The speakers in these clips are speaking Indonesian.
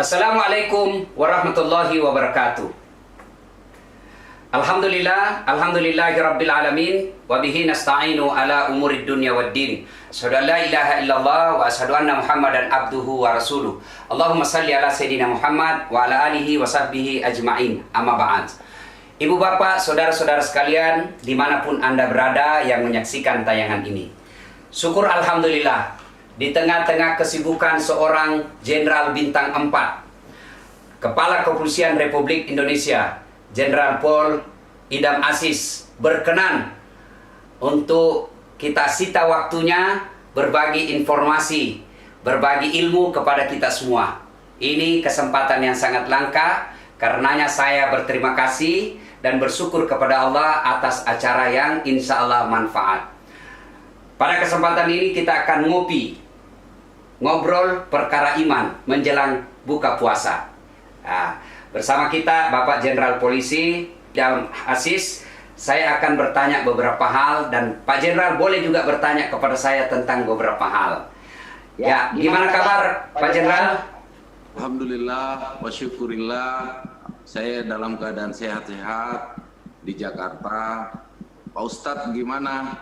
Assalamualaikum warahmatullahi wabarakatuh. Alhamdulillahirabbil alamin wa bihi nasta'inu ala umurid dunya waddin. Asyhadu an la ilaha illallah wa asyhadu anna Muhammadan abduhu wa rasuluh. Allahumma salli ala sayidina Muhammad wa ala alihi wa sahbihi ajma'in. Amma ba'd. Ibu bapak, saudara-saudara sekalian, dimanapun Anda berada yang menyaksikan tayangan ini, syukur alhamdulillah, di tengah-tengah kesibukan seorang Jenderal Bintang 4, Kepala Kepolisian Republik Indonesia, Jenderal Pol Idam Aziz, berkenan untuk kita sita waktunya berbagi informasi, berbagi ilmu kepada kita semua. Ini kesempatan yang sangat langka, karenanya saya berterima kasih dan bersyukur kepada Allah atas acara yang insya Allah manfaat. Pada kesempatan ini kita akan ngobrol perkara iman menjelang buka puasa. Nah, bersama kita Bapak Jenderal Polisi Idam Aziz, saya akan bertanya beberapa hal dan Pak Jenderal boleh juga bertanya kepada saya tentang beberapa hal. Ya, gimana kabar Pak Jenderal? Alhamdulillah, wa syukurillah, saya dalam keadaan sehat-sehat di Jakarta. Pak Ustadz gimana?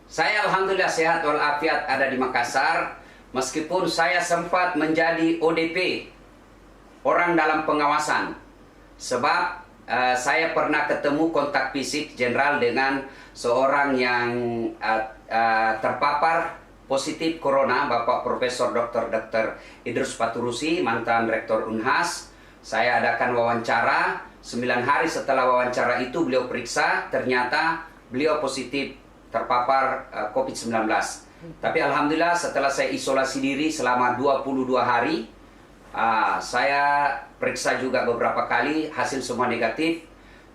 Saya alhamdulillah sehat walafiat ada di Makassar. Meskipun saya sempat menjadi ODP, orang dalam pengawasan, sebab saya pernah ketemu kontak fisik Jenderal dengan seorang yang terpapar positif corona, Bapak Profesor Dr. Idrus Paturusi, mantan Rektor Unhas. Saya adakan wawancara, 9 hari setelah wawancara itu beliau periksa, ternyata beliau positif terpapar COVID-19. Tapi alhamdulillah setelah saya isolasi diri selama 22 hari, saya periksa juga beberapa kali, hasil semua negatif.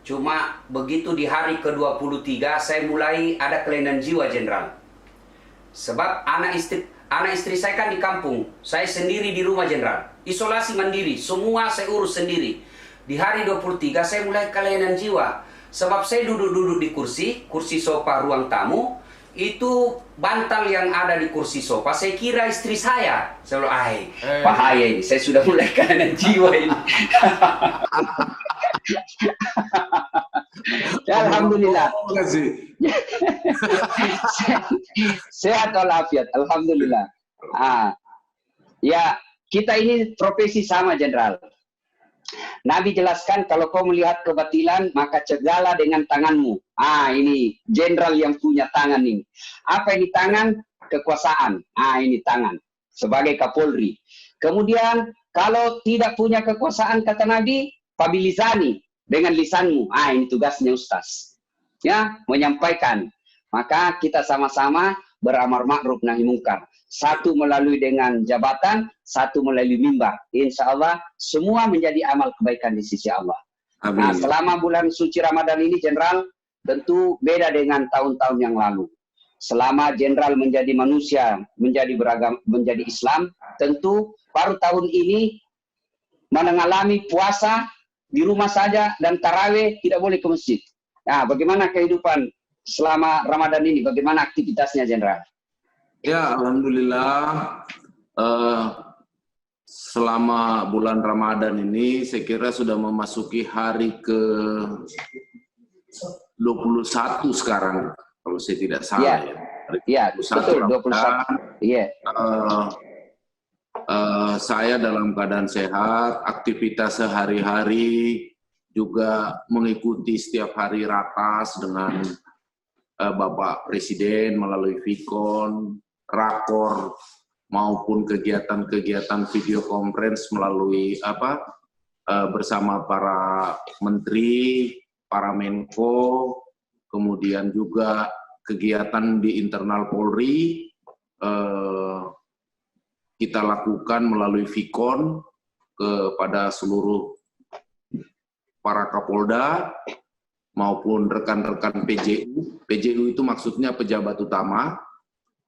Cuma begitu di hari ke-23 saya mulai ada kelainan jiwa Jenderal. Sebab anak istri saya kan di kampung, saya sendiri di rumah Jenderal. Isolasi mandiri, semua saya urus sendiri. Di hari 23 saya mulai kelainan jiwa. Sebab saya duduk-duduk di kursi sofa ruang tamu, itu bantal yang ada di kursi sofa, saya kira istri saya. Saya bilang, bahaya ini, saya sudah mulai kelainan jiwa ini. Alhamdulillah. Sehat walafiat, alhamdulillah. Ya, kita ini profesi sama Jenderal. Nabi jelaskan kalau kau melihat kebatilan maka cegahlah dengan tanganmu. Ini Jenderal yang punya tangan ini. Apa ini tangan? Kekuasaan. Ini tangan sebagai Kapolri. Kemudian kalau tidak punya kekuasaan kata Nabi, pabilisani, dengan lisanmu. Ini tugasnya Ustaz. Ya, menyampaikan. Maka kita sama-sama beramar ma'ruf nahi mungkar. Satu melalui dengan jabatan, satu melalui mimbar. Insya Allah semua menjadi amal kebaikan di sisi Allah. Amin. Nah, selama bulan suci Ramadan ini Jenderal tentu beda dengan tahun-tahun yang lalu. Selama Jenderal menjadi manusia, menjadi beragam, menjadi Islam, tentu baru tahun ini mengalami puasa di rumah saja dan tarawih tidak boleh ke masjid. Nah, bagaimana kehidupan selama Ramadan ini? Bagaimana aktivitasnya Jenderal? Ya, alhamdulillah. Selama bulan Ramadan ini saya kira sudah memasuki hari ke 21 sekarang, kalau saya tidak salah ya. Iya, betul 21. Iya. Saya dalam keadaan sehat, aktivitas sehari-hari juga mengikuti setiap hari ratas dengan Bapak Presiden melalui Vikon, rakor, maupun kegiatan-kegiatan video conference melalui bersama para menteri, para menko, kemudian juga kegiatan di internal Polri kita lakukan melalui Vikon kepada seluruh para Kapolda maupun rekan-rekan PJU. PJU itu maksudnya pejabat utama.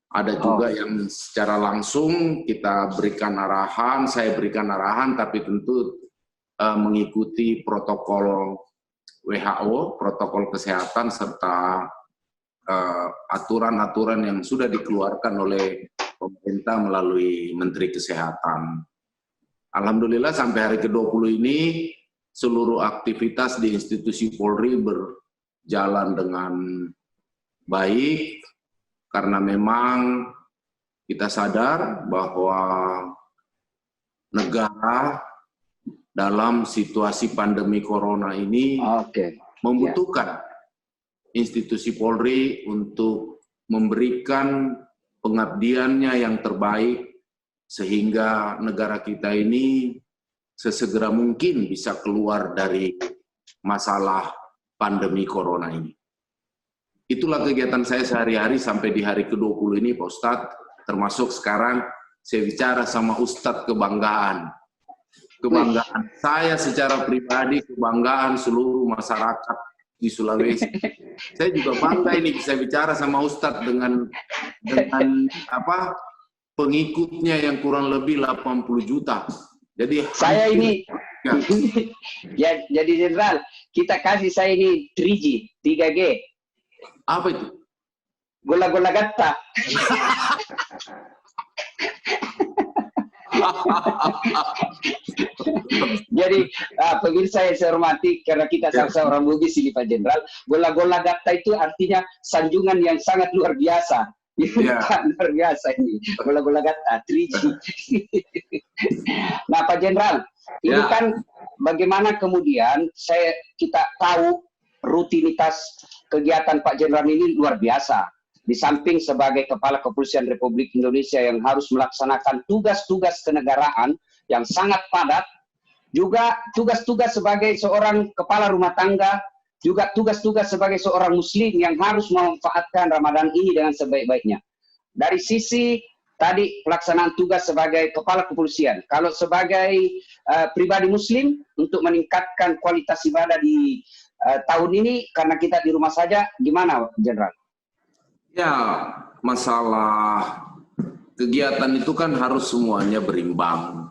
Ada juga yang secara langsung kita berikan arahan, saya berikan arahan, tapi tentu mengikuti protokol WHO, protokol kesehatan, serta aturan-aturan yang sudah dikeluarkan oleh pemerintah melalui Menteri Kesehatan. Alhamdulillah sampai hari ke-20 ini seluruh aktivitas di institusi Polri berjalan dengan baik, karena memang kita sadar bahwa negara dalam situasi pandemi corona ini membutuhkan institusi Polri untuk memberikan pengabdiannya yang terbaik, sehingga negara kita ini sesegera mungkin bisa keluar dari masalah pandemi corona ini. Itulah kegiatan saya sehari-hari sampai di hari ke-20 ini, Pak Ustadz. Termasuk sekarang saya bicara sama Ustadz kebanggaan. Kebanggaan saya secara pribadi, kebanggaan seluruh masyarakat di Sulawesi. Saya juga bangga ini bisa bicara sama Ustadz dengan pengikutnya yang kurang lebih 80 juta. Jadi saya ini ya, jadi Jenderal, kita kasih saya ini 3G, 3G. Apa itu? Gola-gola gatta. Jadi pemirsa yang saya hormati, karena kita sama-sama orang Bugis ini Pak Jenderal, gola-gola gatta itu artinya sanjungan yang sangat luar biasa. Luar biasa ini, gola-gola gatta, 3G. Nah Pak Jenderal, ini kan bagaimana kemudian kita tahu rutinitas kegiatan Pak Jenderal ini luar biasa. Di samping sebagai Kepala Kepolisian Republik Indonesia yang harus melaksanakan tugas-tugas kenegaraan yang sangat padat, juga tugas-tugas sebagai seorang kepala rumah tangga, juga tugas-tugas sebagai seorang muslim yang harus memanfaatkan Ramadan ini dengan sebaik-baiknya. Dari sisi tadi pelaksanaan tugas sebagai kepala kepolisian, kalau sebagai pribadi muslim untuk meningkatkan kualitas ibadah di tahun ini karena kita di rumah saja, gimana Jenderal? Ya, masalah kegiatan itu kan harus semuanya berimbang,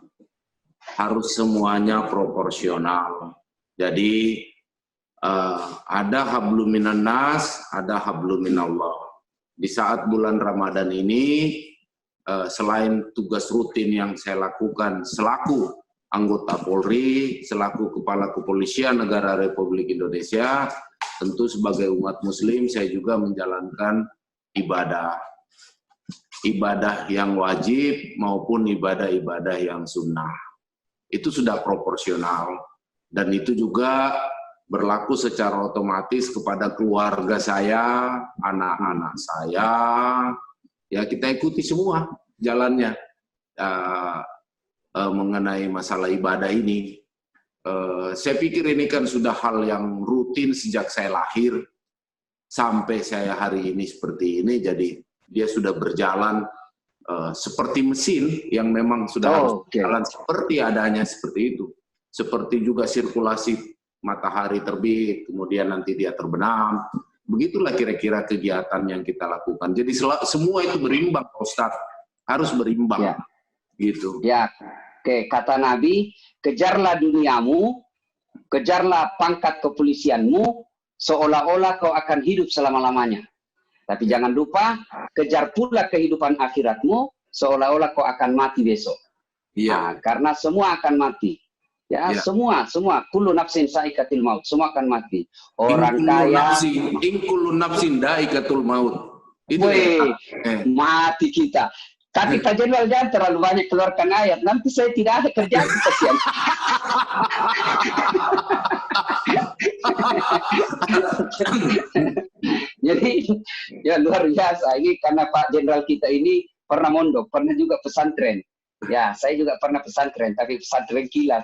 harus semuanya proporsional. Jadi ada hablum minan nas, ada hablum minallah. Di saat bulan Ramadan ini, selain tugas rutin yang saya lakukan selaku anggota Polri, selaku Kepala Kepolisian Negara Republik Indonesia, tentu sebagai umat Muslim saya juga menjalankan ibadah yang wajib maupun ibadah-ibadah yang sunnah. Itu sudah proporsional, dan itu juga berlaku secara otomatis kepada keluarga saya, anak-anak saya. Ya, kita ikuti semua jalannya mengenai masalah ibadah ini. Saya pikir ini kan sudah hal yang rutin sejak saya lahir sampai saya hari ini seperti ini. Jadi dia sudah berjalan seperti mesin yang memang sudah harus berjalan seperti adanya seperti itu. Seperti juga sirkulasi matahari terbit, kemudian nanti dia terbenam. Begitulah kira-kira kegiatan yang kita lakukan. Jadi semua itu berimbang, Pak Ustadz. Harus berimbang. Ya. Gitu. Ya, kata Nabi, kejarlah duniamu, kejarlah pangkat kepolisianmu, seolah-olah kau akan hidup selama-lamanya. Tapi jangan lupa, kejar pula kehidupan akhiratmu, seolah-olah kau akan mati besok. Iya. Nah, karena semua akan mati. Ya, semua, kullu nafsin saikatil maut, semua akan mati. Orang kaya, kullu nafsin daikatul maut. Itu mati kita. Tapi Pak Jenderal jangan terlalu banyak keluarkan ayat, nanti saya tidak ada kerjaan, kasihan. Jadi ya luar biasa ini, karena Pak Jenderal kita ini pernah mondok, pernah juga pesantren. Ya, saya juga pernah pesantren, tapi pesantren kilat.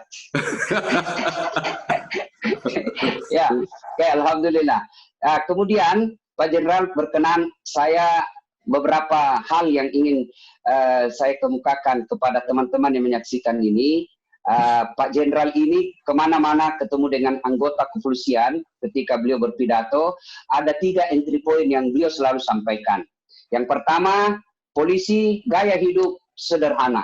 Ya, oke, alhamdulillah. Kemudian Pak Jenderal berkenan, saya beberapa hal yang ingin saya kemukakan kepada teman-teman yang menyaksikan ini. Pak Jenderal ini kemana-mana ketemu dengan anggota kepolisian, ketika beliau berpidato, ada 3 entry point yang beliau selalu sampaikan. Yang pertama, polisi gaya hidup sederhana.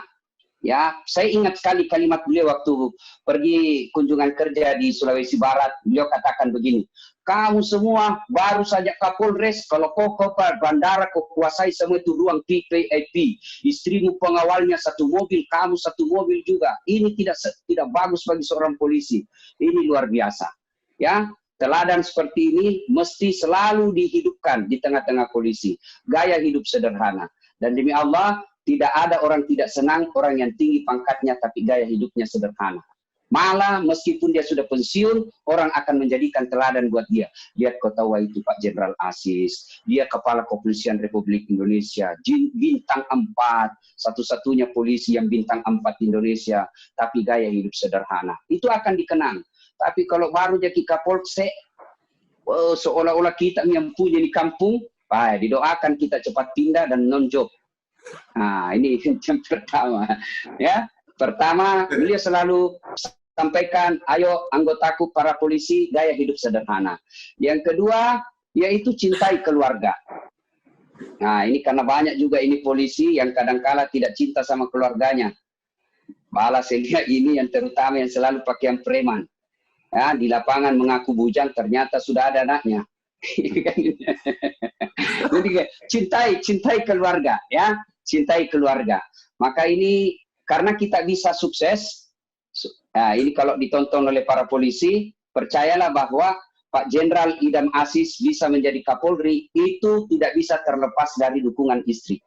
Ya, saya ingat sekali kalimat beliau waktu pergi kunjungan kerja di Sulawesi Barat. Beliau katakan begini, kamu semua baru saja Kapolres, kalau kau ke bandara kau kuasai semua itu ruang VIP. Istrimu pengawalnya satu mobil, kamu satu mobil juga. Ini tidak bagus bagi seorang polisi. Ini luar biasa. Ya, teladan seperti ini mesti selalu dihidupkan di tengah-tengah polisi. Gaya hidup sederhana. Dan demi Allah, tidak ada orang tidak senang, orang yang tinggi pangkatnya tapi gaya hidupnya sederhana. Malah meskipun dia sudah pensiun, orang akan menjadikan teladan buat dia. Lihat kau tahu itu Pak Jenderal Asis, dia Kepala Kepolisian Republik Indonesia, bintang 4, satu-satunya polisi yang bintang 4 di Indonesia, tapi gaya hidup sederhana. Itu akan dikenang. Tapi kalau baru jadi Kapolsek, seolah-olah kita yang punya di kampung, didoakan kita cepat pindah dan non-job. Nah, ini yang pertama. Ya, pertama beliau selalu sampaikan, ayo anggotaku para polisi gaya hidup sederhana. Yang kedua, yaitu cintai keluarga. Nah, ini karena banyak juga ini polisi yang kadangkala tidak cinta sama keluarganya. Malah sehingga ini yang terutama yang selalu pakaian preman. Ya, di lapangan mengaku bujang, ternyata sudah ada anaknya. Jadi cintai keluarga, ya. Cintai keluarga. Maka ini karena kita bisa sukses, ini kalau ditonton oleh para polisi, percayalah bahwa Pak Jenderal Idam Aziz bisa menjadi Kapolri, itu tidak bisa terlepas dari dukungan istri.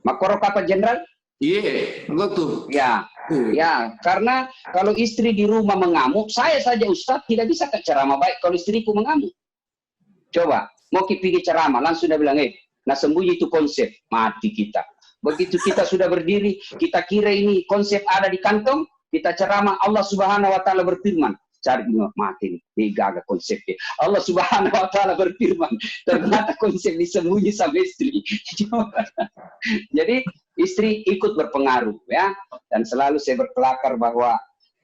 Makoro Pak Jenderal? Iya, betul. Ya, karena kalau istri di rumah mengamuk, saya saja Ustadz tidak bisa ceramah baik kalau istriku mengamuk. Coba, mau pergi ceramah, langsung dia bilang, nah sembunyi itu konsep, mati kita. Begitu kita sudah berdiri, kita kira ini konsep ada di kantong, kita ceramah, Allah Subhanahu wa Ta'ala berfirman, cari mati nih, gagal konsepnya. Allah Subhanahu wa Ta'ala berfirman, ternyata konsep disembunyi sama istri. Jadi istri ikut berpengaruh, ya. Dan selalu saya berkelakar bahwa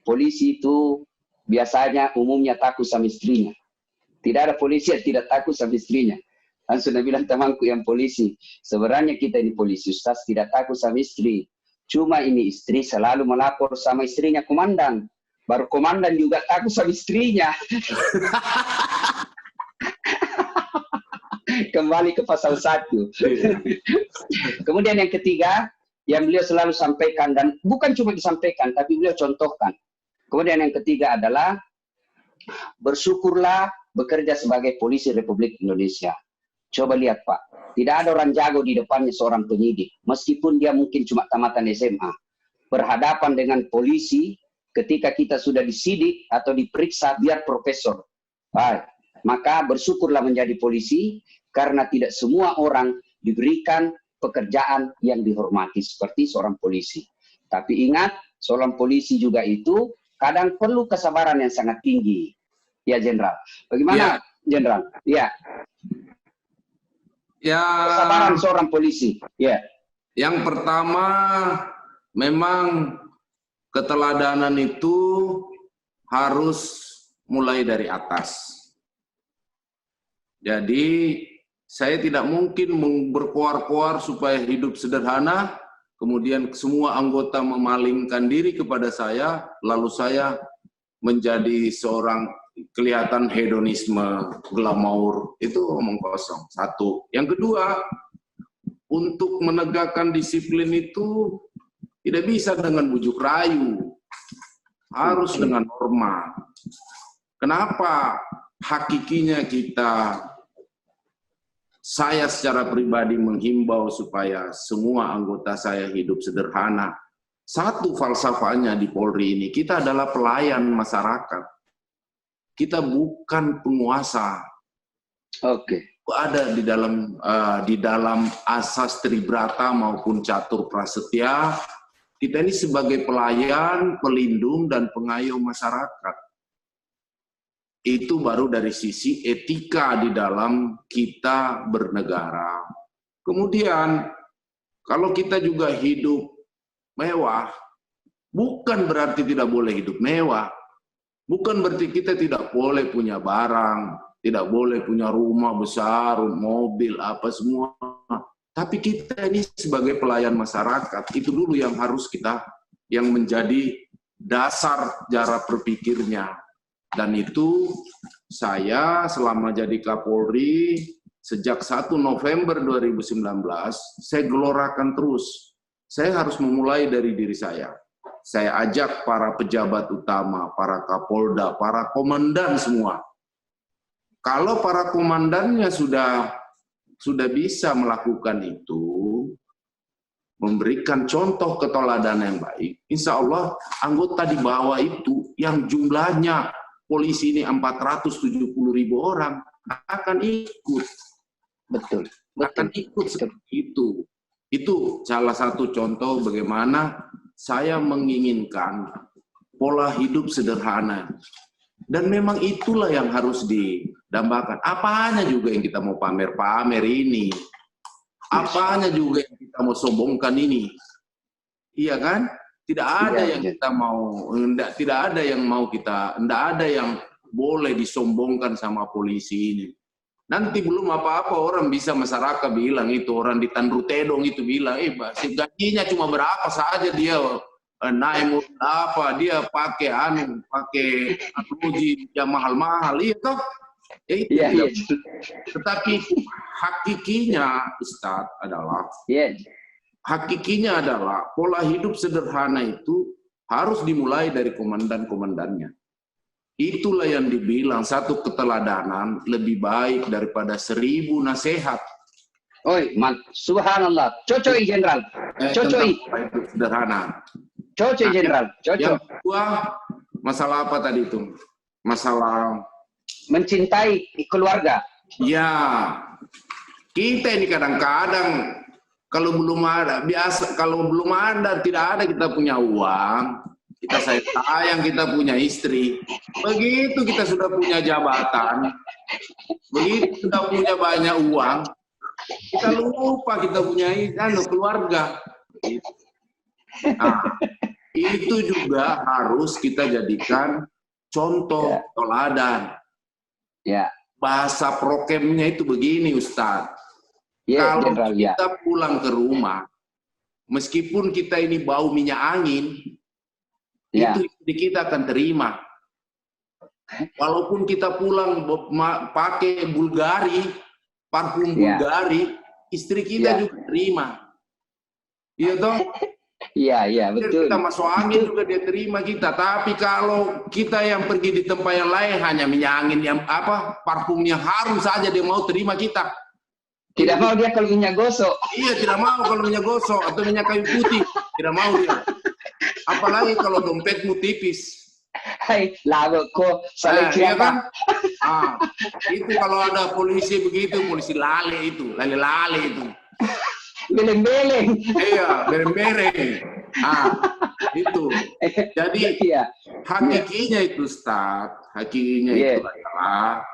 polisi itu biasanya umumnya takut sama istrinya. Tidak ada polisi yang tidak takut sama istrinya. Dan sudah bilang temanku yang polisi, sebenarnya kita ini polisi, Ustaz tidak takut sama istri. Cuma ini istri selalu melapor sama istrinya komandan. Baru komandan juga takut sama istrinya. Kembali ke pasal 1. Kemudian yang ketiga, yang beliau selalu sampaikan, dan bukan cuma disampaikan, tapi beliau contohkan. Kemudian yang ketiga adalah, bersyukurlah bekerja sebagai polisi Republik Indonesia. Coba lihat Pak, tidak ada orang jago di depannya seorang penyidik, meskipun dia mungkin cuma tamatan SMA. Berhadapan dengan polisi, ketika kita sudah disidik atau diperiksa, biar profesor. Maka bersyukurlah menjadi polisi, karena tidak semua orang diberikan pekerjaan yang dihormati seperti seorang polisi. Tapi ingat, seorang polisi juga itu kadang perlu kesabaran yang sangat tinggi. Ya Jenderal, bagaimana Jenderal? Ya. Kesabaran seorang polisi. Ya. Yang pertama, memang keteladanan itu harus mulai dari atas. Jadi saya tidak mungkin berkoar-koar supaya hidup sederhana, kemudian semua anggota memalingkan diri kepada saya, lalu saya menjadi seorang kelihatan hedonisme, glamour, itu omong kosong. Satu. Yang kedua, untuk menegakkan disiplin itu tidak bisa dengan bujuk rayu, harus dengan norma. Kenapa hakikinya saya secara pribadi menghimbau supaya semua anggota saya hidup sederhana. Satu falsafahnya di Polri ini, kita adalah pelayan masyarakat. Kita bukan penguasa. Oke. Ada di dalam asas Tribrata maupun Catur Prasetya, kita ini sebagai pelayan, pelindung, dan pengayom masyarakat. Itu baru dari sisi etika di dalam kita bernegara. Kemudian, kalau kita juga hidup mewah, bukan berarti tidak boleh hidup mewah. Bukan berarti kita tidak boleh punya barang, tidak boleh punya rumah besar, mobil, apa semua. Tapi kita ini sebagai pelayan masyarakat, itu dulu yang harus kita yang menjadi dasar cara berpikirnya. Dan itu saya selama jadi Kapolri sejak 1 November 2019, saya gelorakan terus. Saya harus memulai dari diri saya. Saya ajak para pejabat utama, para Kapolda, para komandan semua. Kalau para komandannya sudah bisa melakukan itu, memberikan contoh keteladanan yang baik, insya Allah anggota di bawah itu yang jumlahnya polisi ini 470.000 orang akan ikut. Betul. Akan ikut seperti itu. Itu salah satu contoh bagaimana saya menginginkan pola hidup sederhana. Dan memang itulah yang harus didambakan. Apanya juga yang kita mau pamer-pamer ini. Apanya juga yang kita mau sombongkan ini. Iya kan? Tidak ada yang kita mau, tidak ada yang mau kita, tidak ada yang boleh disombongkan sama polisi ini. Nanti belum apa-apa orang bisa masyarakat bilang itu, orang di Tanru Tedong itu bilang, gajinya cuma berapa saja dia naik apa, dia pakai uji yang mahal-mahal, iya toh? Iya. Tetapi hakikinya, Ustadz, adalah hakikinya adalah pola hidup sederhana itu harus dimulai dari komandan-komandannya. Itulah yang dibilang satu keteladanan lebih baik daripada 1000 nasihat. Oi, subhanallah. Cocok Jenderal. Cocok. Sederhana. Cocok Jenderal. Cocok. Yang kedua, masalah apa tadi itu? Masalah mencintai keluarga. Ya. Kita ini kadang-kadang kalau belum ada tidak ada kita punya uang, kita sayang kita punya istri. Begitu kita sudah punya jabatan, begitu sudah punya banyak uang, kita lupa kita punya keluarga. Nah, itu juga harus kita jadikan contoh teladan. Bahasa prokemnya itu begini, Ustadz. Kalau kita pulang ke rumah, meskipun kita ini bau minyak angin, itu istri kita akan terima. Walaupun kita pulang pakai Bulgari, parfum Bulgari, istri kita juga terima. Iya toh? Iya, betul. Kita masuk angin juga dia terima kita. Tapi kalau kita yang pergi di tempat yang lain hanya minyak angin yang parfumnya harum saja dia mau terima kita. Tidak mau dia kalau minyak gosok. Iya, tidak mau kalau minyak gosok atau minyak kayu putih. Tidak mau dia. Apalagi kalau dompetmu tipis. Hai, lagu kok saling iya kan? Itu kalau ada polisi begitu, polisi lale itu. Itu. Beleng-beleng. Iya, beleng-beleng. Itu. Jadi, hakikinya itu, Ustaz. Hakikinya itu adalah,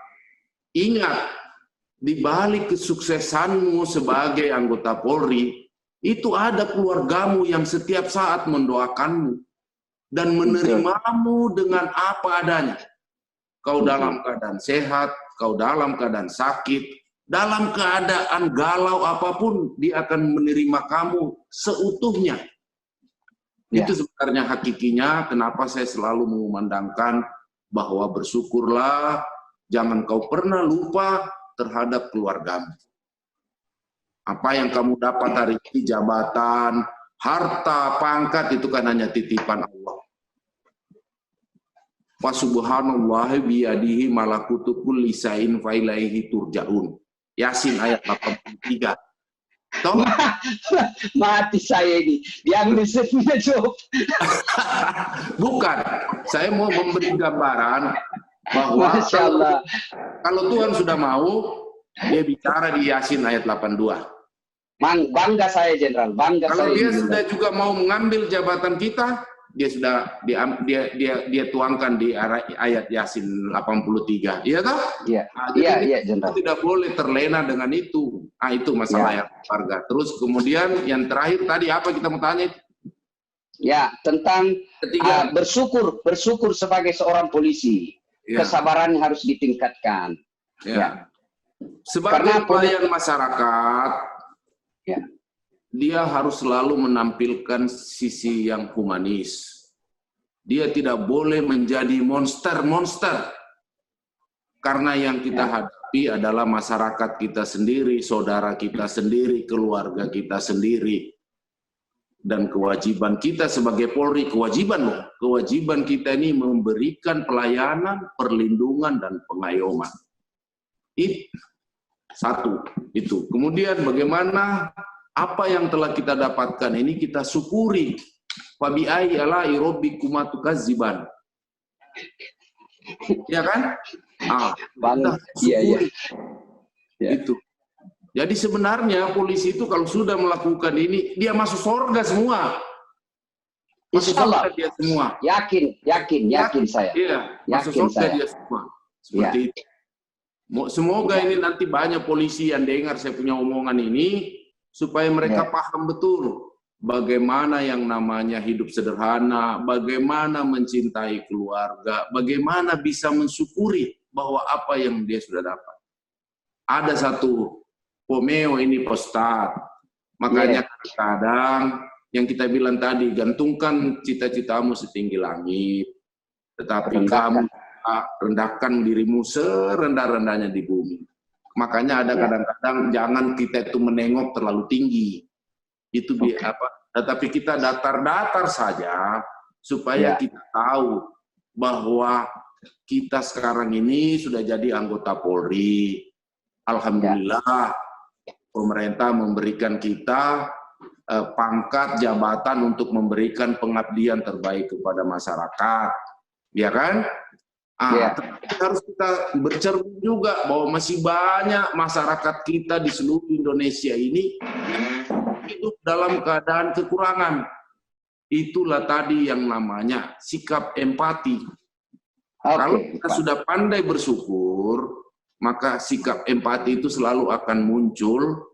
ingat, di balik kesuksesanmu sebagai anggota Polri, itu ada keluargamu yang setiap saat mendoakanmu dan menerimamu dengan apa adanya. Kau dalam keadaan sehat, kau dalam keadaan sakit, dalam keadaan galau apapun, dia akan menerima kamu seutuhnya. Itu sebenarnya hakikinya kenapa saya selalu mengumandangkan bahwa bersyukurlah, jangan kau pernah lupa terhadap keluargamu. Apa yang kamu dapat hari ini, jabatan, harta, pangkat, itu kan hanya titipan Allah. Wa subhanallahi biyadihi malakutu kulli syai'in fa ilaihi turja'un. Yasin ayat 83. Tahu? Mati saya ini. Yang risetnya jawab. Bukan. Saya mau memberi gambaran bahwa kalau Tuhan sudah mau, dia bicara di Yasin ayat 82. Bangga saya, Jenderal. Bangga kalau saya. Dia sudah juga mau mengambil jabatan kita, dia sudah dia tuangkan di ayat Yasin 83. Iya toh? Iya. Iya, Jenderal. Tidak boleh terlena dengan itu. Itu masalah yang warga. Terus kemudian yang terakhir tadi apa kita mau tanya? Ya, tentang bersyukur sebagai seorang polisi. Kesabaran harus ditingkatkan. Sebagai pelayan masyarakat, dia harus selalu menampilkan sisi yang humanis. Dia tidak boleh menjadi monster-monster. Karena yang kita hadapi adalah masyarakat kita sendiri, saudara kita sendiri, keluarga kita sendiri. Dan kewajiban kita sebagai Polri, kewajiban kita ini memberikan pelayanan, perlindungan, dan pengayoman. Itu satu, itu. Kemudian bagaimana apa yang telah kita dapatkan ini kita syukuri. Fabi'ai ala'i rabbikuma tukadziban. Ya kan? Iya. Itu. Jadi sebenarnya polisi itu kalau sudah melakukan ini, dia masuk surga semua. Masuk surga dia semua. Yakin saya. Iya, masuk surga dia semua. Seperti itu. Semoga ini nanti banyak polisi yang dengar saya punya omongan ini, supaya mereka paham betul bagaimana yang namanya hidup sederhana, bagaimana mencintai keluarga, bagaimana bisa mensyukuri bahwa apa yang dia sudah dapat. Ada satu pomeo ini postat, makanya kadang yang kita bilang tadi, gantungkan cita-citamu setinggi langit, tetapi kamu rendahkan dirimu serendah-rendahnya di bumi. Makanya ada kadang-kadang jangan kita itu menengok terlalu tinggi. Itu tetapi kita datar-datar saja supaya kita tahu bahwa kita sekarang ini sudah jadi anggota Polri. Alhamdulillah pemerintah memberikan kita pangkat jabatan untuk memberikan pengabdian terbaik kepada masyarakat, ya kan? Harus kita bercermin juga bahwa masih banyak masyarakat kita di seluruh Indonesia ini hidup dalam keadaan kekurangan. Itulah tadi yang namanya sikap empati. Kalau kita sudah pandai bersyukur, maka sikap empati itu selalu akan muncul.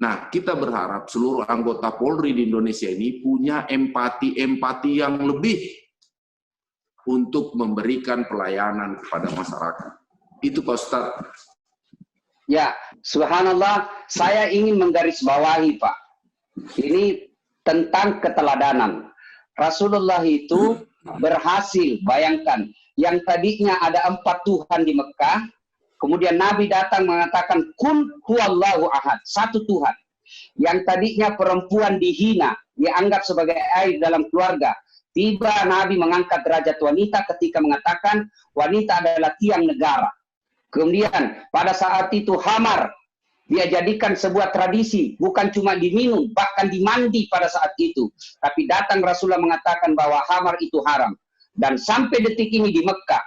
Nah, kita berharap seluruh anggota Polri di Indonesia ini punya empati yang lebih untuk memberikan pelayanan kepada masyarakat. Itu Pak Ustadz. Ya, subhanallah, saya ingin menggarisbawahi Pak. Ini tentang keteladanan. Rasulullah itu berhasil, bayangkan, yang tadinya ada 4 Tuhan di Mekah, kemudian Nabi datang mengatakan, Kun huwallahu ahad, 1 Tuhan. Yang tadinya perempuan dihina, dianggap sebagai aib dalam keluarga, tiba Nabi mengangkat derajat wanita ketika mengatakan wanita adalah tiang negara. Kemudian pada saat itu khamar dia jadikan sebuah tradisi, bukan cuma diminum, bahkan dimandi pada saat itu. Tapi datang Rasulullah mengatakan bahwa khamar itu haram. Dan sampai detik ini di Mekah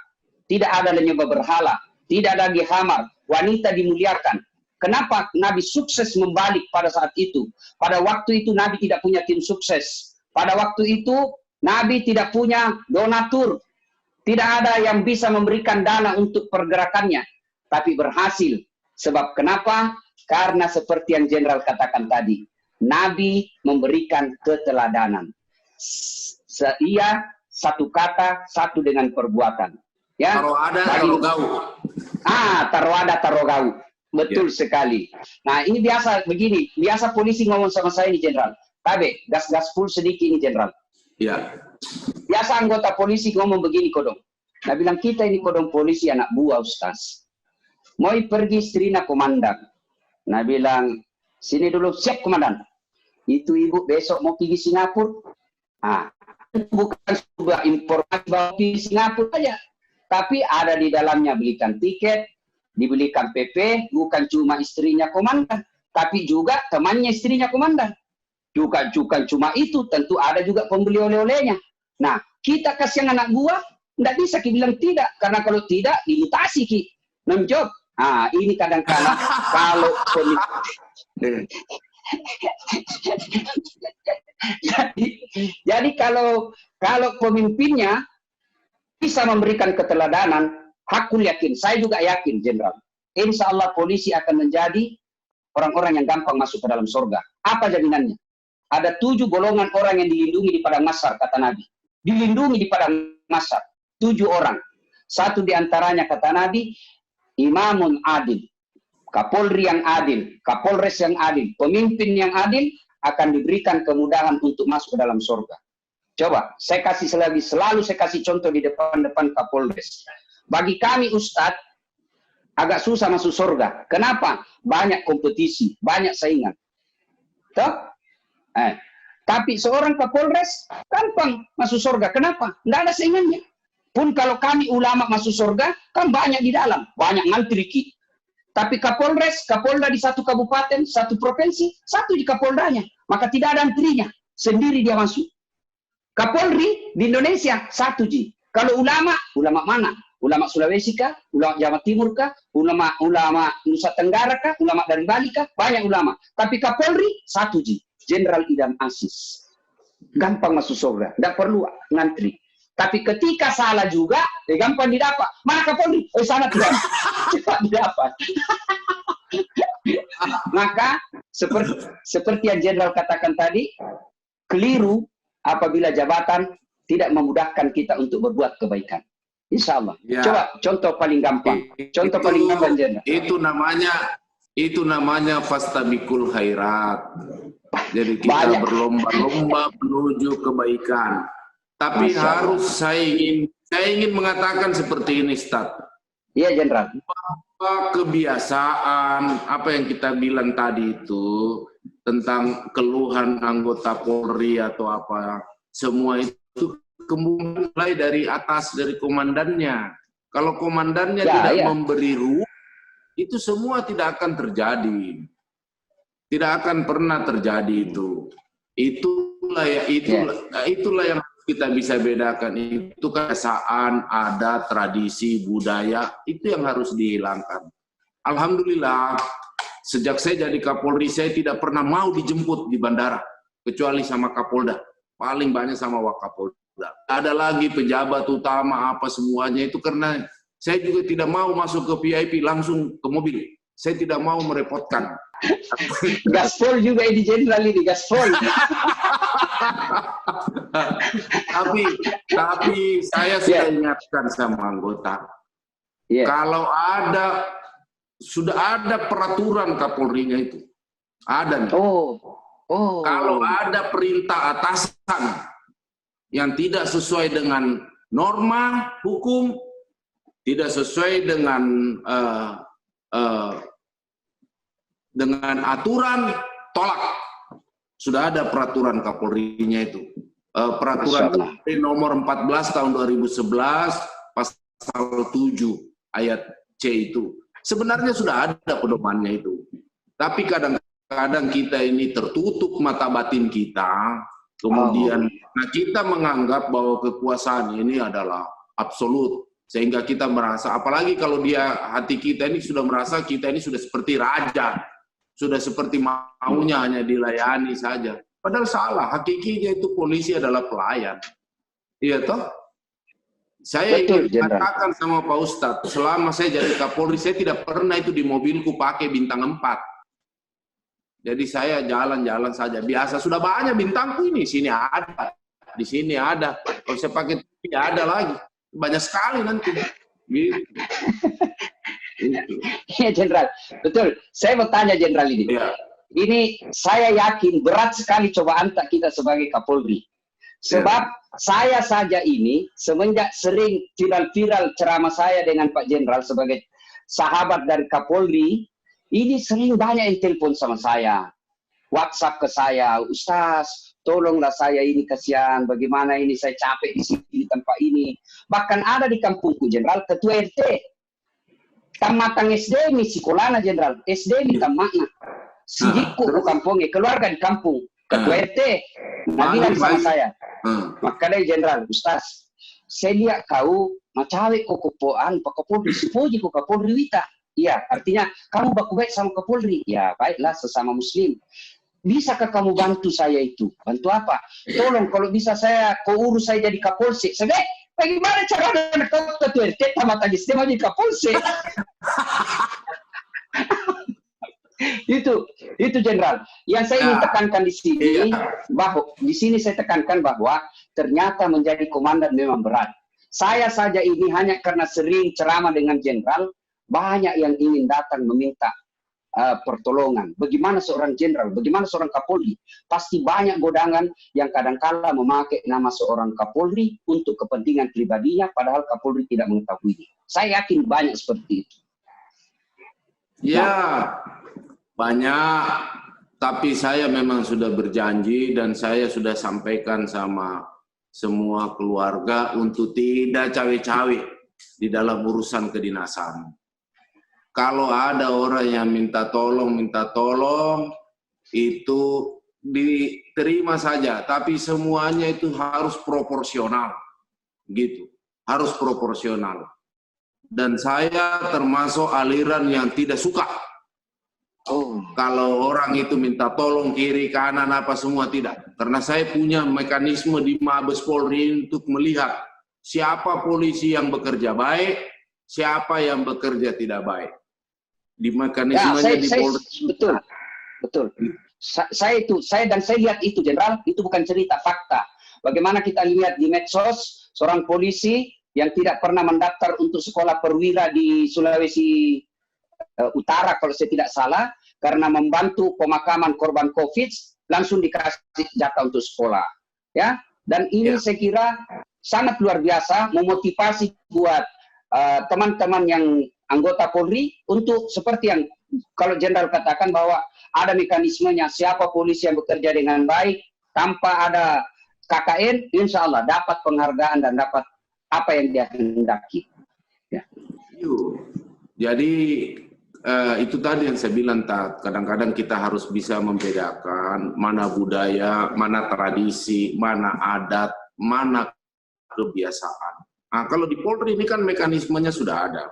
tidak ada menyembah berhala, tidak ada lagi khamar, wanita dimuliakan. Kenapa Nabi sukses membalik pada saat itu? Pada waktu itu Nabi tidak punya tim sukses. Pada waktu itu Nabi tidak punya donatur, tidak ada yang bisa memberikan dana untuk pergerakannya, tapi berhasil. Sebab kenapa? Karena seperti yang Jenderal katakan tadi, Nabi memberikan keteladanan. Ia satu kata, satu dengan perbuatan. Ya, taroada, tarogau. Taroada, tarogau. Betul sekali. Nah, ini biasa begini, biasa polisi ngomong sama saya ini Jenderal. Tabe, gas-gas full sedikit ini Jenderal. Ya. Biasa anggota polisi ngomong begini kodong. Nah bilang kita ini kodong polisi anak buah Ustaz. Mau pergi istrinya komandan. Nah bilang sini dulu siap komandan. Itu ibu besok mau pergi Singapura. Bukan sebuah informasi bahwa pergi Singapura saja. Tapi ada di dalamnya belikan tiket, dibelikan PP, bukan cuma istrinya komandan, tapi juga temannya istrinya komandan. Juga cuma itu, tentu ada juga pembeli oleh-olehnya. Nah, kita kasihan anak buah, tidak bisa kita bilang tidak, karena kalau tidak, dimutasi ki. Menjawab. Ini kadang-kadang kalau jadi kalau pemimpinnya bisa memberikan keteladanan, aku yakin, saya juga yakin, Jenderal. Insya Allah polisi akan menjadi orang-orang yang gampang masuk ke dalam surga. Apa jaminannya? Ada 7 golongan orang yang dilindungi di padang mahsyar, kata Nabi. Dilindungi di padang mahsyar. 7 orang. Satu diantaranya, kata Nabi, imamun adil. Kapolri yang adil, Kapolres yang adil, pemimpin yang adil akan diberikan kemudahan untuk masuk ke dalam surga. Coba, saya kasih selalu saya kasih contoh di depan Kapolres. Bagi kami Ustadz, agak susah masuk surga. Kenapa? Banyak kompetisi, banyak saingan. Toh? Tapi seorang Kapolres gampang masuk surga. Kenapa? Tidak ada saingannya. Pun kalau kami ulama masuk surga, kan banyak di dalam, banyak ngantri. Tapi Kapolres, Kapolda di satu kabupaten, satu provinsi, satu di Kapoldanya. Maka tidak ada antrinya. Sendiri dia masuk. Kapolri di Indonesia, satu ji. Kalau ulama, ulama mana? Ulama Sulawesi kah? Ulama Jawa Timur kah? Ulama Nusa Tenggara kah? Ulama dari Bali kah? Banyak ulama. Tapi Kapolri, satu ji. Jenderal Idam Aziz. Gampang masuk surga. Tidak perlu ngantri. Tapi ketika salah juga, gampang didapat. Mana Kapolri? Sana tidak. Cepat didapat. Maka, seperti yang Jenderal katakan tadi, keliru apabila jabatan tidak memudahkan kita untuk berbuat kebaikan. Insya Allah. Ya. Coba contoh paling gampang. Contoh paling gampang, Jenderal. Itu namanya fastabikul khairat. Jadi kita berlomba-lomba menuju kebaikan. Tapi saya ingin mengatakan seperti ini, Ustaz. Iya, Jenderal. Bahwa kebiasaan apa yang kita bilang tadi itu tentang keluhan anggota Polri atau apa, semua itu mulai dari atas, dari komandannya. Kalau komandannya tidak memberi ruang, itu semua tidak akan terjadi. Tidak akan pernah terjadi itu. Itulah yang kita bisa bedakan. Itu kebiasaan, adat, tradisi, budaya, itu yang harus dihilangkan. Alhamdulillah, sejak saya jadi Kapolri, saya tidak pernah mau dijemput di bandara, kecuali sama Kapolda. Paling banyak sama Wakapolda. Ada lagi pejabat utama, apa semuanya itu, karena saya juga tidak mau masuk ke VIP langsung ke mobil. Saya tidak mau merepotkan. Gaspol juga ini Jenderal ini, gaspol. tapi saya sudah ingatkan sama anggota. Kalau sudah ada peraturan Kapolrinya itu. Ada nih. Kalau ada perintah atasan yang tidak sesuai dengan norma hukum, tidak sesuai dengan aturan, tolak. Sudah ada peraturan Kapolrinya itu. Peraturan Kapolri nomor 14 tahun 2011 pasal 7 ayat C itu. Sebenarnya sudah ada pedomannya itu. Tapi kadang-kadang kita ini tertutup mata batin kita, kemudian kita menganggap bahwa kekuasaan ini adalah absolut. Sehingga kita merasa, apalagi kalau hati kita ini sudah merasa kita ini sudah seperti raja, sudah seperti maunya hanya dilayani saja. Padahal salah, hakikinya itu polisi adalah pelayan. Iya toh? Saya ingin katakan sama Pak Ustadz, selama saya jadi Kapolri, saya tidak pernah itu di mobilku pakai bintang 4. Jadi saya jalan-jalan saja. Biasa, sudah banyak bintangku ini. Sini ada, di sini ada. Kalau saya pakai TV ada lagi. Banyak sekali nanti. Gitu. Iya, Jenderal. Betul. Saya mau tanya Jenderal ini. Ya. Ini saya yakin berat sekali cobaan kita sebagai Kapolri. Sebab saya saja ini semenjak sering viral-viral ceramah saya dengan Pak Jenderal sebagai sahabat dari Kapolri, ini sering banyak yang telepon sama saya. WhatsApp ke saya, Ustaz, tolonglah saya ini kasihan, bagaimana ini saya capek di sini di tempat ini. Bahkan ada di kampungku Jenderal ketua RT. Tamatang SD mi sekolahnya Jenderal, SD mi tamatna. Sidiku ke kampungnya, keluarga di kampung. Ketua RT, bilang sama saya. Maka dari Jenderal, Ustaz, saya lihat kau macawe kok kepoan Pak Kapolri, sepuji kok Kapolri Wita. Iya, artinya kamu baku baik sama Kapolri. Ya, baiklah sesama Muslim. Bisakah kamu bantu saya itu? Bantu apa? Tolong kalau bisa kau urus saya jadi Kapolsek. Saya bagaimana caranya kau ketua RT tamat lagi sistem jadi Kapolsek? itu Jenderal. Yang saya ingin tekankan di sini saya tekankan bahwa ternyata menjadi komandan memang berat. Saya saja ini hanya karena sering ceramah dengan Jenderal, banyak yang ingin datang meminta pertolongan. Bagaimana seorang jenderal, bagaimana seorang Kapolri? Pasti banyak godangan yang kadangkala memakai nama seorang Kapolri untuk kepentingan pribadinya, padahal Kapolri tidak mengetahui. Saya yakin banyak seperti itu. Ya, banyak. Tapi saya memang sudah berjanji dan saya sudah sampaikan sama semua keluarga untuk tidak cawe-cawe di dalam urusan kedinasan. Kalau ada orang yang minta tolong, itu diterima saja. Tapi semuanya itu harus proporsional, gitu. Harus proporsional. Dan saya termasuk aliran yang tidak suka. Kalau orang itu minta tolong kiri, kanan, apa semua tidak. Karena saya punya mekanisme di Mabes Polri untuk melihat siapa polisi yang bekerja baik, siapa yang bekerja tidak baik. Di mekanismenya di Polri. Betul. Saya lihat itu, Jenderal, itu bukan cerita, fakta. Bagaimana kita lihat di medsos, seorang polisi yang tidak pernah mendaftar untuk sekolah perwira di Sulawesi Utara kalau saya tidak salah, karena membantu pemakaman korban COVID, langsung dikasih jatah untuk sekolah. Ya, dan ini saya kira sangat luar biasa, memotivasi buat teman-teman yang anggota Polri untuk seperti yang kalau Jenderal katakan bahwa ada mekanismenya, siapa polisi yang bekerja dengan baik, tanpa ada KKN, insya Allah dapat penghargaan dan dapat apa yang dia hendaki. Ya. Jadi itu tadi yang saya bilang, kadang-kadang kita harus bisa membedakan mana budaya, mana tradisi, mana adat, mana kebiasaan. Nah, kalau di Polri ini kan mekanismenya sudah ada.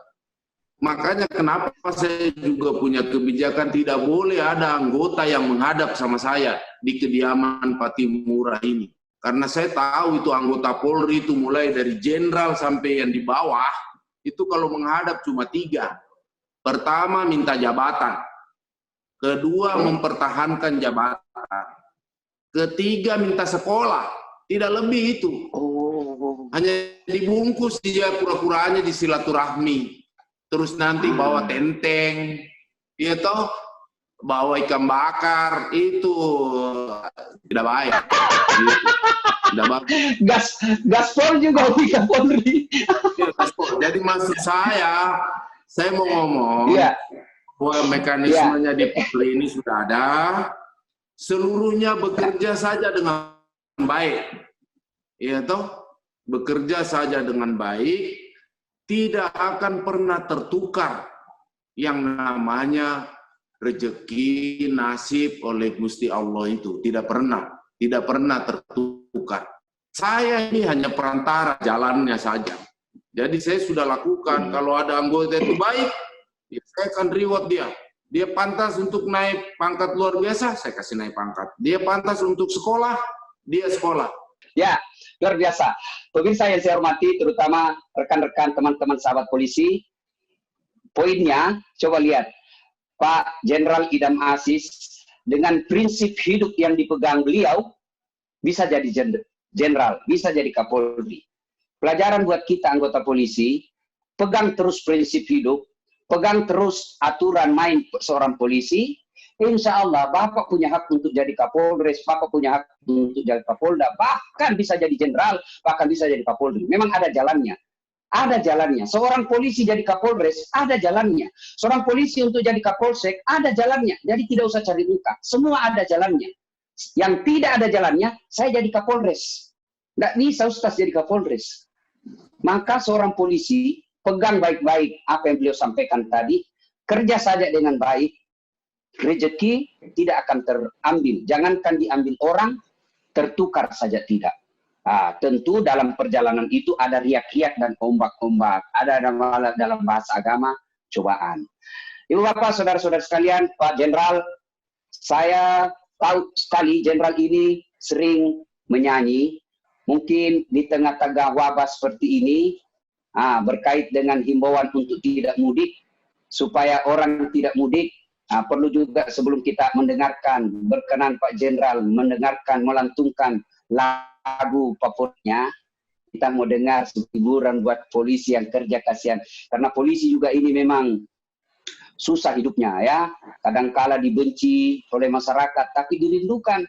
Makanya kenapa saya juga punya kebijakan tidak boleh ada anggota yang menghadap sama saya di kediaman Patimura ini. Karena saya tahu itu anggota Polri itu mulai dari jenderal sampai yang di bawah, itu kalau menghadap cuma 3. Pertama, minta jabatan. Kedua, mempertahankan jabatan. Ketiga, minta sekolah. Tidak lebih itu. Hanya dibungkus dia pura-puranya di silaturahmi. Terus nanti bawa tenteng. Ya toh, bawa ikan bakar. Itu tidak baik. Tidak bagus. Gaspol juga ikan Polri. Ya, gaspol. Jadi maksud saya mau ngomong bahwa mekanismenya di Polri ini sudah ada, seluruhnya bekerja saja dengan baik, ya toh, bekerja saja dengan baik, tidak akan pernah tertukar yang namanya rezeki nasib oleh Gusti Allah itu, tidak pernah tertukar. Saya ini hanya perantara jalannya saja. Jadi saya sudah lakukan, kalau ada anggota itu baik, ya saya akan reward dia. Dia pantas untuk naik pangkat luar biasa, saya kasih naik pangkat. Dia pantas untuk sekolah, dia sekolah. Ya, luar biasa. Pemirsa yang saya hormati, terutama rekan-rekan teman-teman sahabat polisi, poinnya, coba lihat. Pak Jenderal Idam Aziz, dengan prinsip hidup yang dipegang beliau, bisa jadi jenderal, bisa jadi Kapolri. Pelajaran buat kita anggota polisi, pegang terus prinsip hidup, pegang terus aturan main seorang polisi, insya Allah Bapak punya hak untuk jadi Kapolres, Bapak punya hak untuk jadi Kapolda, bahkan bisa jadi jenderal, bahkan bisa jadi Kapolri. Memang ada jalannya. Ada jalannya. Seorang polisi jadi Kapolres, ada jalannya. Seorang polisi untuk jadi Kapolsek, ada jalannya. Jadi tidak usah cari muka. Semua ada jalannya. Yang tidak ada jalannya, saya jadi Kapolres. Nggak bisa Ustaz jadi Kapolres. Maka seorang polisi pegang baik-baik apa yang beliau sampaikan tadi, kerja saja dengan baik, rezeki tidak akan terambil. Jangankan diambil orang, tertukar saja tidak. Tentu dalam perjalanan itu ada riak-riak dan ombak-ombak. Ada dalam bahasa agama, cobaan. Ibu Bapak, saudara-saudara sekalian, Pak Jenderal, saya tahu sekali Jenderal ini sering menyanyi. Mungkin di tengah-tengah wabah seperti ini, berkait dengan himbauan untuk tidak mudik, supaya orang tidak mudik, perlu juga sebelum kita mendengarkan, berkenan Pak Jenderal mendengarkan, melantungkan lagu favoritnya, kita mau dengar hiburan buat polisi yang kerja kasihan. Karena polisi juga ini memang susah hidupnya ya. Kadangkala dibenci oleh masyarakat, tapi dirindukan.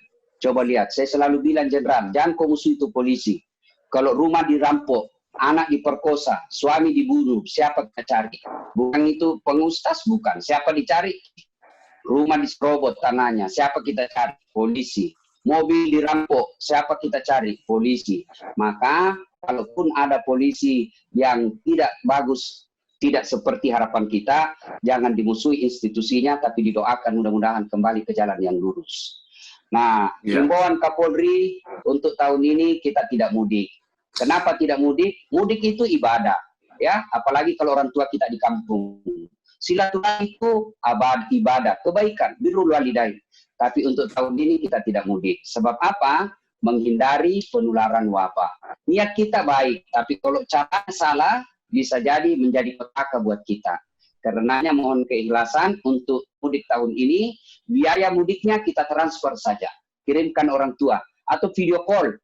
Coba lihat, saya selalu bilang Jenderal, jangan kau musuh itu polisi. Kalau rumah dirampok, anak diperkosa, suami dibunuh, siapa kita cari? Bukan itu pengustas, bukan. Siapa dicari? Rumah diserobot tanahnya, siapa kita cari? Polisi. Mobil dirampok, siapa kita cari? Polisi. Maka kalaupun ada polisi yang tidak bagus, tidak seperti harapan kita, jangan dimusuhi institusinya, tapi didoakan mudah-mudahan kembali ke jalan yang lurus. Nah, himbauan Kapolri untuk tahun ini kita tidak mudik. Kenapa tidak mudik? Mudik itu ibadah, ya. Apalagi kalau orang tua kita di kampung. Silaturahmi itu ibadah, kebaikan, birrul walidain. Tapi untuk tahun ini kita tidak mudik. Sebab apa? Menghindari penularan wabah. Niat kita baik, tapi kalau cara salah, bisa jadi menjadi petaka buat kita. Karenanya mohon keikhlasan untuk mudik tahun ini, biaya mudiknya kita transfer saja. Kirimkan orang tua. Atau video call.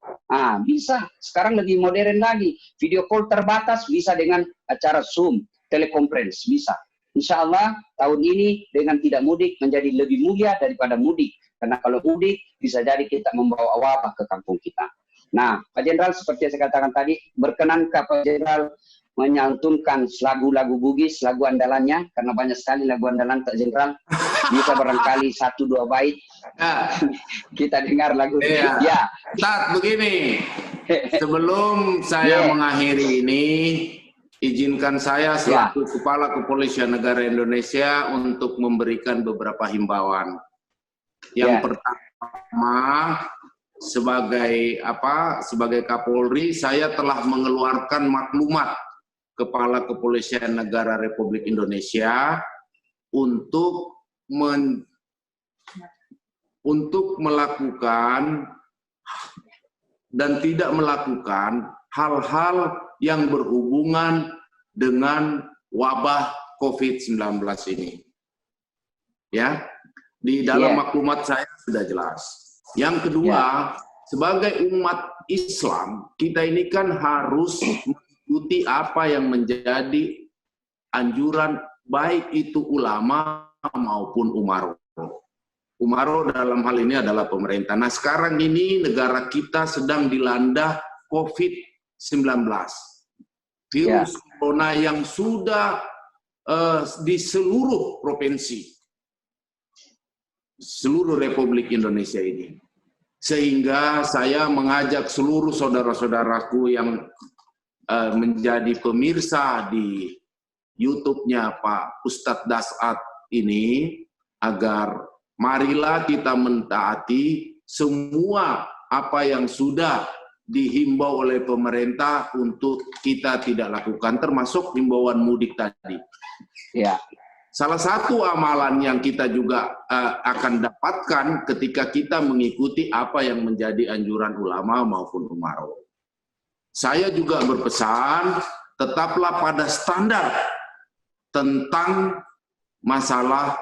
Bisa. Sekarang lebih modern lagi. Video call terbatas bisa dengan acara Zoom, telekonferensi, bisa. Insya Allah tahun ini dengan tidak mudik menjadi lebih mulia daripada mudik. Karena kalau mudik bisa jadi kita membawa wabah ke kampung kita. Nah, Pak Jenderal seperti yang saya katakan tadi, berkenankah Pak Jenderal menyantunkan lagu-lagu Bugis, lagu andalannya? Karena banyak sekali lagu andalan Pak Jenderal. Bisa barangkali 1-2 bait. Kita dengar lagu. Ya. Tat, begini. Sebelum saya mengakhiri ini, izinkan saya selaku Kepala Kepolisian Negara Indonesia untuk memberikan beberapa himbauan. Yang pertama, sebagai Kapolri, saya telah mengeluarkan maklumat Kepala Kepolisian Negara Republik Indonesia untuk melakukan dan tidak melakukan hal-hal yang berhubungan dengan wabah COVID-19 ini. Ya, di dalam maklumat saya sudah jelas. Yang kedua, sebagai umat Islam, kita ini kan harus mengikuti apa yang menjadi anjuran baik itu ulama maupun umaro. Umaro dalam hal ini adalah pemerintah. Nah, sekarang ini negara kita sedang dilanda COVID-19. Virus corona yang sudah di seluruh provinsi, seluruh Republik Indonesia ini. Sehingga saya mengajak seluruh saudara-saudaraku yang menjadi pemirsa di YouTube-nya Pak Ustadz Dasat ini, agar marilah kita mentaati semua apa yang sudah dihimbau oleh pemerintah untuk kita tidak lakukan, termasuk himbauan mudik tadi. Salah satu amalan yang kita juga akan dapatkan ketika kita mengikuti apa yang menjadi anjuran ulama maupun umaro. Saya juga berpesan, tetaplah pada standar tentang masalah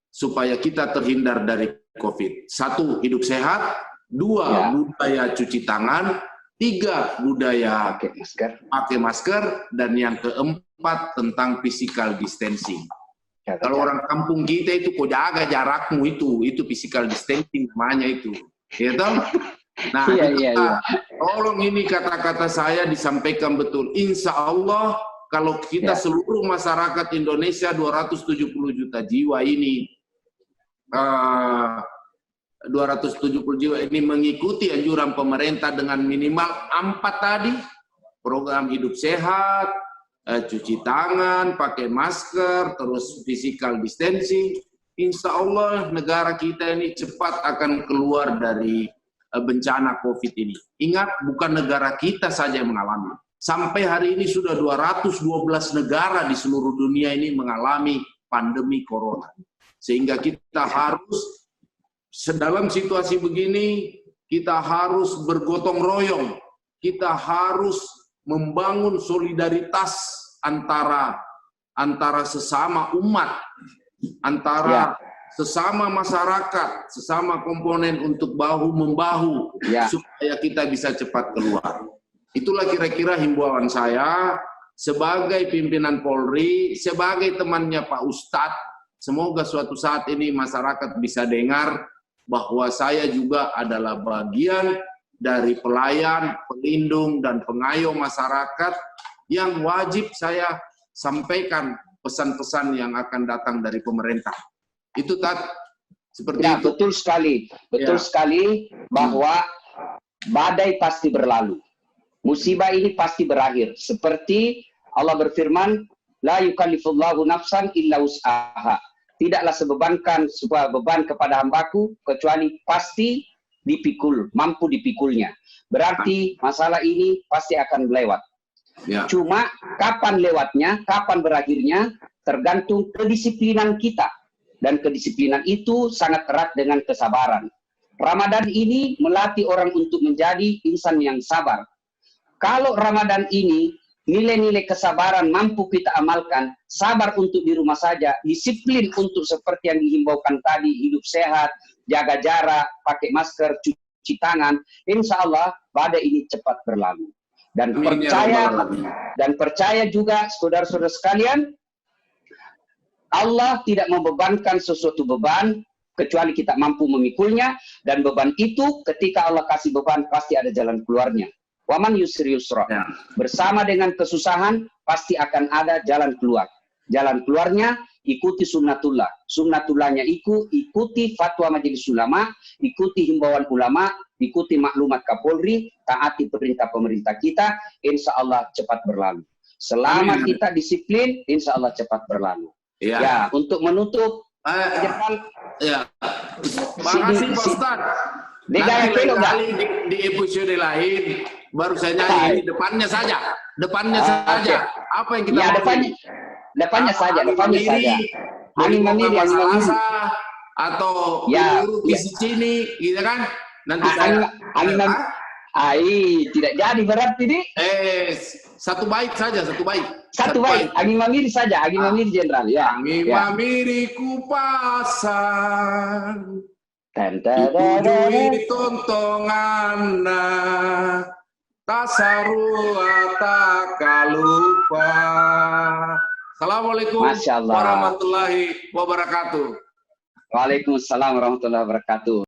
supaya kita terhindar dari COVID. 1, hidup sehat. 2, budaya cuci tangan. 3, budaya pakai masker. Dan yang keempat, tentang physical distancing. Kalau orang kampung kita itu, kok jaga jarakmu itu physical distancing namanya itu. Gitu? Nah, tolong ini kata-kata saya disampaikan betul. Insya Allah, kalau kita seluruh masyarakat Indonesia 270 juta jiwa ini, 270 jiwa ini mengikuti anjuran pemerintah dengan minimal 4 tadi, program hidup sehat, cuci tangan, pakai masker, terus physical distancing, insya Allah negara kita ini cepat akan keluar dari bencana COVID ini. Ingat, bukan negara kita saja yang mengalami. Sampai hari ini sudah 212 negara di seluruh dunia ini mengalami pandemi corona. Sehingga kita harus, dalam situasi begini, kita harus bergotong royong. Kita harus membangun solidaritas antara sesama umat, antara sesama masyarakat, sesama komponen untuk bahu-membahu, supaya kita bisa cepat keluar. Itulah kira-kira himbauan saya sebagai pimpinan Polri, sebagai temannya Pak Ustadz, semoga suatu saat ini masyarakat bisa dengar bahwa saya juga adalah bagian dari pelayan, pelindung, dan pengayom masyarakat yang wajib saya sampaikan pesan-pesan yang akan datang dari pemerintah. Itu seperti ya, itu. Betul sekali bahwa badai pasti berlalu. Musibah ini pasti berakhir. Seperti Allah berfirman, la yukallifullahu nafsan illa wus'aha. Tidaklah sebebankan sebuah beban kepada hambaku kecuali pasti mampu dipikulnya. Berarti masalah ini pasti akan lewat. Ya. Cuma kapan lewatnya, kapan berakhirnya, tergantung kedisiplinan kita. Dan kedisiplinan itu sangat erat dengan kesabaran. Ramadan ini melatih orang untuk menjadi insan yang sabar. Kalau Ramadan ini nilai-nilai kesabaran mampu kita amalkan, sabar untuk di rumah saja, disiplin untuk seperti yang dihimbaukan tadi, hidup sehat, jaga jarak, pakai masker, cuci tangan, insya Allah badai ini cepat berlalu. Dan percaya juga saudara-saudara sekalian, Allah tidak membebankan sesuatu beban kecuali kita mampu memikulnya, dan beban itu ketika Allah kasih beban pasti ada jalan keluarnya. Waman yusri yusra. Bersama dengan kesusahan pasti akan ada jalan keluar. Jalan keluarnya ikuti sunnatullah. Sunnatullahnya ikuti fatwa majelis ulama, ikuti himbauan ulama, ikuti maklumat Kapolri, taati perintah pemerintah kita, insya Allah cepat berlalu. Selama kita disiplin, insya Allah cepat berlalu. Ya, untuk menutup, makasih Pak Ustadz. Nanti kali di episode lain baru saya nyanyi depannya saja. Apa yang kita depannya saja. Angin mamiri atau di sini, gitu kan? Nanti angin mamiri. Tidak jadi berat ini. Satu bait saja, satu bait. Angin mamiri saja, angin mamiri jenderal. Ya. Angin mamiri kupasang. Ujui tontonganna tasarua takalupa. Assalamualaikum warahmatullahi wabarakatuh. Waalaikumsalam warahmatullahi wabarakatuh.